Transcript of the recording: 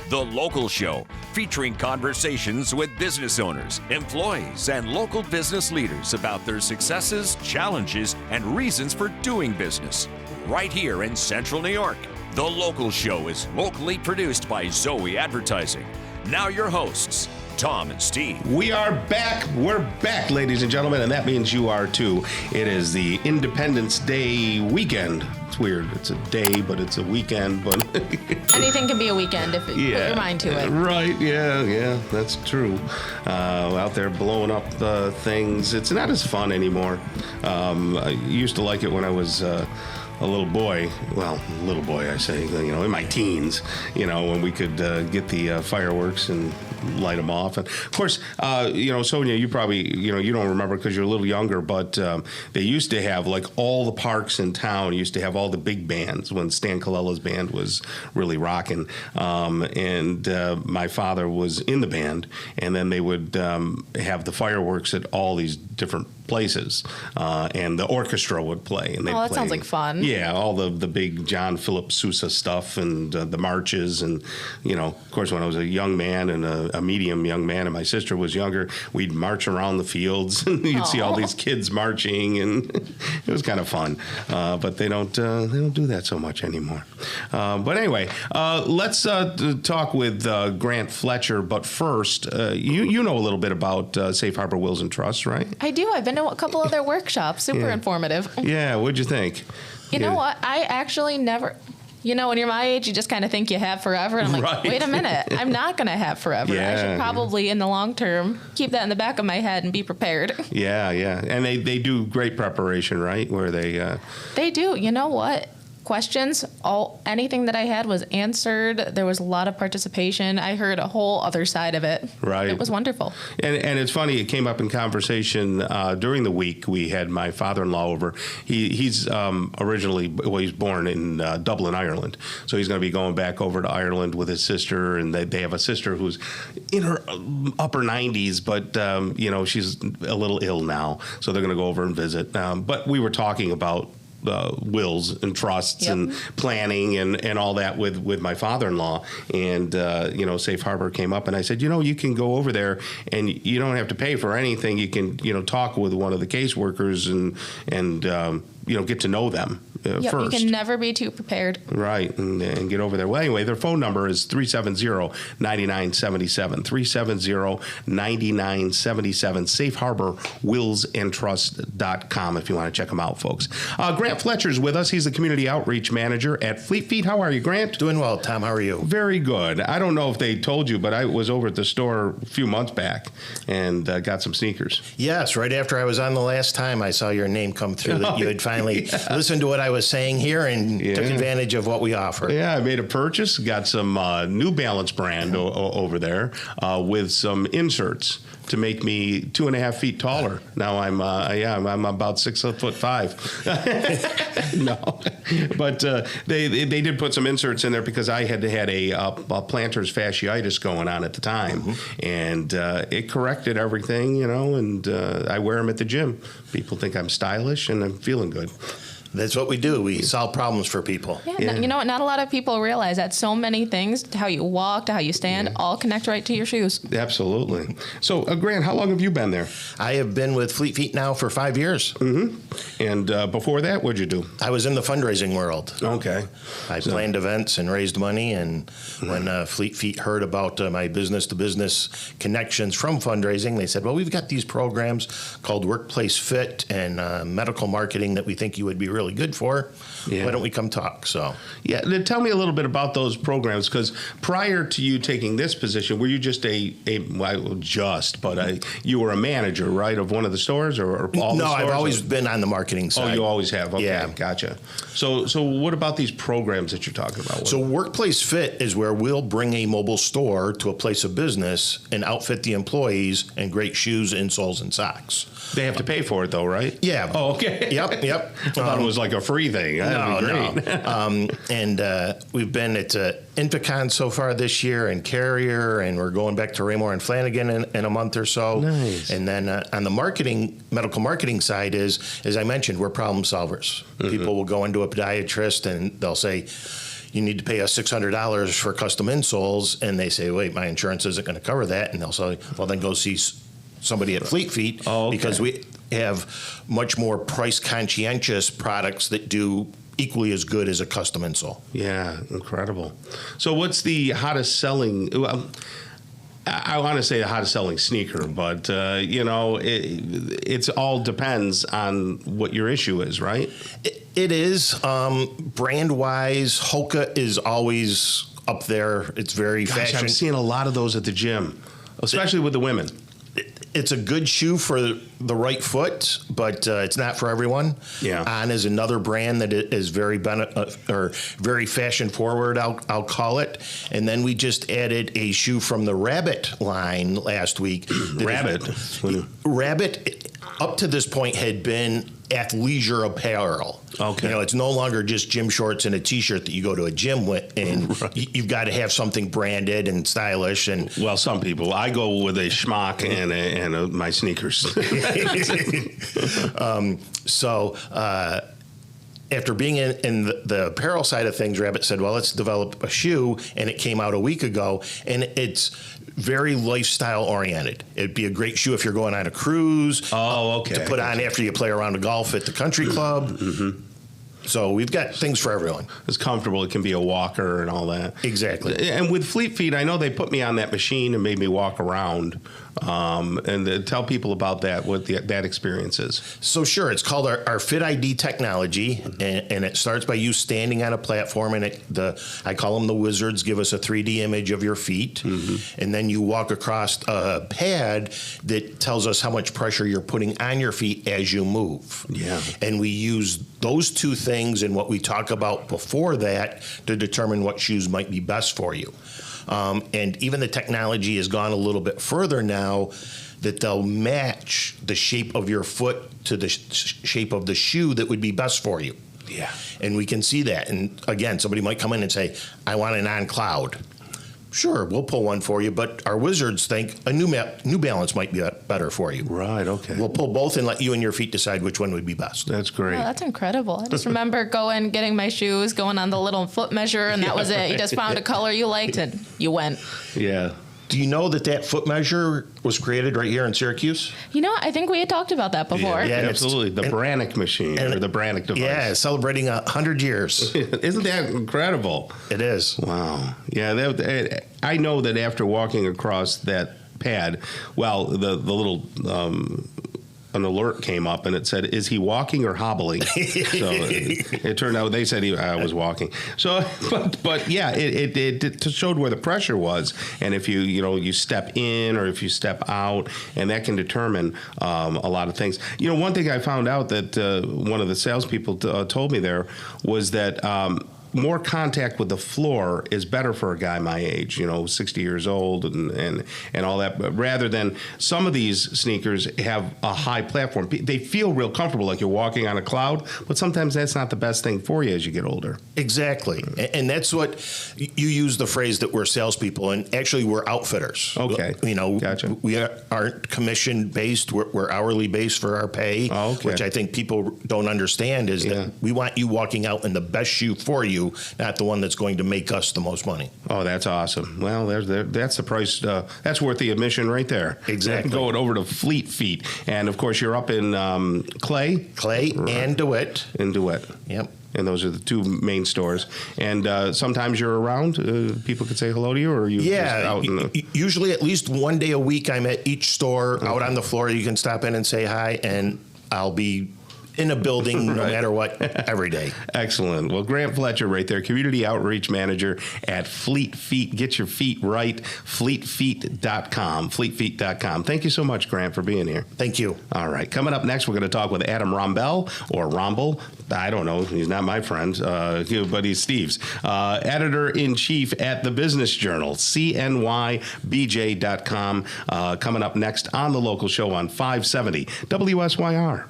The Local Show, featuring conversations with business owners, employees, and local business leaders about their successes, challenges, and reasons for doing business. Right here in Central New York. The Local Show is locally produced by Zoey Advertising. Now your hosts, Tom and Steve. We are back. We're back, ladies and gentlemen, and that means you are too. It is the Independence Day weekend. It's weird. It's a day, but it's a weekend. But anything can be a weekend if you put your mind to it. Right. Yeah, that's true. Out there blowing up things. It's not as fun anymore. I used to like it when I was a little boy, I say, in my teens, when we could get the fireworks and light them off. And of course, Sonia, you probably, you don't remember because you're a little younger, but they used to have, like, all the parks in town used to have all the big bands when Stan Colella's band was really rocking. And my father was in the band, and then they would have the fireworks at all these different places, and the orchestra would play. And that sounds like fun. Yeah, all the big John Philip Sousa stuff and the marches. And, of course, when I was a young man and a medium young man and my sister was younger, we'd march around the fields and you'd see all these kids marching, and it was kind of fun. But they don't do that so much anymore. But anyway, let's talk with Grant Fletcher. But first, you know a little bit about Safe Harbor Wills and Trusts, right? I do. I've been to a couple of their workshops. Super informative. Yeah, what'd you think? You know what? I actually never... when you're my age, you just kind of think you have forever. And I'm like, Wait a minute. I'm not going to have forever. I should probably, in the long term, keep that in the back of my head and be prepared. Yeah. And they do great preparation, right? Where they... They do. You know what? Questions, anything that I had was answered. There was a lot of participation. I heard a whole other side of it. Right. It was wonderful. And it's funny, it came up in conversation during the week. We had my father-in-law over. He's originally, he's born in Dublin, Ireland. So he's going to be going back over to Ireland with his sister, and they have a sister who's in her upper 90s, but, she's a little ill now. So they're going to go over and visit. But we were talking about wills and trusts and planning and all that with my father-in-law, and Safe Harbor came up, and I said, you can go over there and you don't have to pay for anything. You can talk with one of the caseworkers and get to know them first. You can never be too prepared. Right, and get over there. Well, anyway, their phone number is 370-9977, 370-9977, safeharborwillsandtrust.com if you want to check them out, folks. Grant Fletcher's with us. He's the Community Outreach Manager at Fleet Feet. How are you, Grant? Doing well, Tom. How are you? Very good. I don't know if they told you, but I was over at the store a few months back and got some sneakers. Yes, right after I was on the last time, I saw your name come through that you had finally listened to what I was saying here and took advantage of what we offer. Yeah, I made a purchase, got some New Balance brand over there with some inserts to make me 2.5 feet taller. Now I'm about 6'5". No, but they did put some inserts in there because I had a plantar's fasciitis going on at the time, and it corrected everything, and I wear them at the gym. People think I'm stylish, and I'm feeling good. That's what we do. We solve problems for people. Yeah. You know what? Not a lot of people realize that so many things, how you walk to how you stand, all connect right to your shoes. Absolutely. So, Grant, how long have you been there? I have been with Fleet Feet now for 5 years. Mm-hmm. And before that, what'd you do? I was in the fundraising world. Okay. I planned events and raised money. And when Fleet Feet heard about my business-to-business connections from fundraising, they said, well, we've got these programs called Workplace Fit and medical marketing that we think you would be really good for. Why don't we come talk? So tell me a little bit about those programs, because prior to you taking this position, were you just you were a manager, right, of one of the stores or all the stores? No, I've always been on the marketing side. Oh, you always have. Okay, yeah. Gotcha. So what about these programs that you're talking about? So Workplace Fit is where we'll bring a mobile store to a place of business and outfit the employees in great shoes, insoles, and socks. They have to pay for it, though, right? Yeah. Oh, okay. Yep. I thought it was like a free thing. No. And we've been at Infocon so far this year and Carrier, and we're going back to Raymore and Flanagan in a month or so. Nice. And then on the medical marketing side is, as I mentioned, we're problem solvers. Mm-hmm. People will go into a podiatrist and they'll say, you need to pay us $600 for custom insoles, and they say, wait, my insurance isn't going to cover that, and they'll say, well, then go see somebody at Fleet Feet, because we have much more price conscientious products that do equally as good as a custom insole. Yeah, incredible. So what's the hottest selling, I want to say the hottest selling sneaker, but, it's all depends on what your issue is, right? It is. Brand-wise, Hoka is always up there. It's very fashion. I'm seeing a lot of those at the gym, especially with the women. It's a good shoe for the right foot, but it's not for everyone. Yeah. On is another brand that is very very fashion forward, I'll call it. And then we just added a shoe from the Rabbit line last week. Rabbit, up to this point, had been athleisure apparel. Okay. It's no longer just gym shorts and a T-shirt that you go to a gym with, and you've got to have something branded and stylish. And well, some people. I go with a schmuck and my sneakers. After being in the apparel side of things, Rabbit said, well, let's develop a shoe, and it came out a week ago, and it's very lifestyle oriented. It'd be a great shoe if you're going on a cruise. To put on after you play around a golf at the country club. Mm-hmm. So we've got things for everyone. It's comfortable. It can be a walker and all that. Exactly. And with Fleet Feet, I know they put me on that machine and made me walk around. And tell people about that, what that experience is. So sure, it's called our Fit ID technology, and it starts by you standing on a platform, and I call them the wizards, give us a 3D image of your feet, and then you walk across a pad that tells us how much pressure you're putting on your feet as you move. Yeah. And we use those two things and what we talk about before that to determine what shoes might be best for you. And even the technology has gone a little bit further now that they'll match the shape of your foot to the shape of the shoe that would be best for you. Yeah. And we can see that. And again, somebody might come in and say, I want an on cloud. Sure, we'll pull one for you, but our wizards think a New Balance might be better for you. Right, okay. We'll pull both and let you and your feet decide which one would be best. That's great. Oh, that's incredible. I just remember getting my shoes, going on the little foot measure, and that was it. You just found a color you liked, and you went. Yeah. Do you know that foot measure was created right here in Syracuse? I think we had talked about that before. Yeah, absolutely. The Brannick machine, or the Brannick device. Yeah, celebrating 100 years. Isn't that incredible? It is. Wow. Yeah, I know that after walking across that pad, well, the little... an alert came up and it said, is he walking or hobbling? So it turned out they said I was walking. So, but yeah, it showed where the pressure was. And if you step in or if you step out, and that can determine a lot of things. One thing I found out that one of the salespeople told me there was that more contact with the floor is better for a guy my age, 60 years old and all that. But rather than some of these sneakers have a high platform. They feel real comfortable, like you're walking on a cloud, but sometimes that's not the best thing for you as you get older. Exactly. And that's what you use the phrase that we're salespeople, and actually we're outfitters. Okay. Gotcha. We aren't commission based. We're hourly based for our pay, which I think people don't understand is that we want you walking out in the best shoe for you, not the one that's going to make us the most money. Oh, that's awesome. Well, that's the price. That's worth the admission right there. Exactly. Going over to Fleet Feet. And, of course, you're up in Clay. And DeWitt. In DeWitt. Yep. And those are the two main stores. And sometimes you're around. People could say hello to you, or are you just out in the... Usually at least one day a week I'm at each store out on the floor. You can stop in and say hi, and I'll be in a building no matter what every day. Excellent. Well, Grant Fletcher right there, Community Outreach Manager at Fleet Feet. Get your feet right. FleetFeet.com. FleetFeet.com. Thank you so much, Grant, for being here. Thank you. All right. Coming up next, we're going to talk with Adam Rombell, or Romble. I don't know. He's not my friend, but he's Steve's. Editor-in-Chief at the Business Journal, CNYBJ.com. Coming up next on the local show on 570 WSYR.